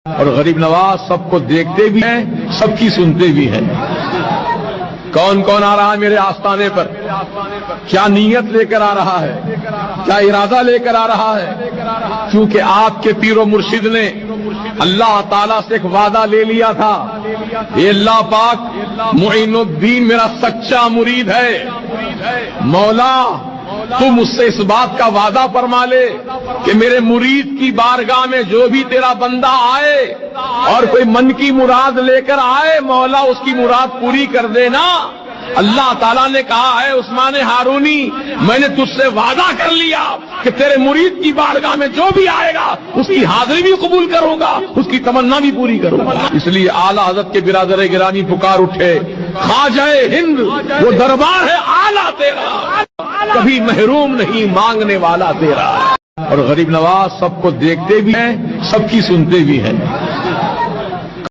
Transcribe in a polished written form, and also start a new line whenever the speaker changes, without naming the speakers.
اور غریب نواز سب کو دیکھتے بھی ہیں، سب کی سنتے بھی ہیں۔ کون کون آ رہا ہے میرے آستانے پر، کیا نیت لے کر آ رہا ہے، کیا ارادہ لے کر آ رہا ہے؟ کیونکہ آپ کے پیر و مرشد نے اللہ تعالیٰ سے ایک وعدہ لے لیا تھا، اے اللہ پاک معین الدین میرا سچا مرید ہے، مولا تو مجھ سے اس بات کا وعدہ فرما لے کہ میرے مرید کی بارگاہ میں جو بھی تیرا بندہ آئے اور کوئی من کی مراد لے کر آئے، مولا اس کی مراد پوری کر دینا۔ اللہ تعالیٰ نے کہا ہے عثمان ہارونی، میں نے تجھ سے وعدہ کر لیا کہ تیرے مرید کی بارگاہ میں جو بھی آئے گا اس کی حاضری بھی قبول کروں گا، اس کی تمنا بھی پوری کروں گا۔ اس لیے اعلیٰ حضرت کے برادر گرامی پکار اٹھے، خواجہ ہند وہ دربار ہے اعلیٰ تیرا، کبھی محروم نہیں مانگنے والا تیرا۔ اور غریب نواز سب کو دیکھتے بھی ہیں، سب کی سنتے بھی ہیں۔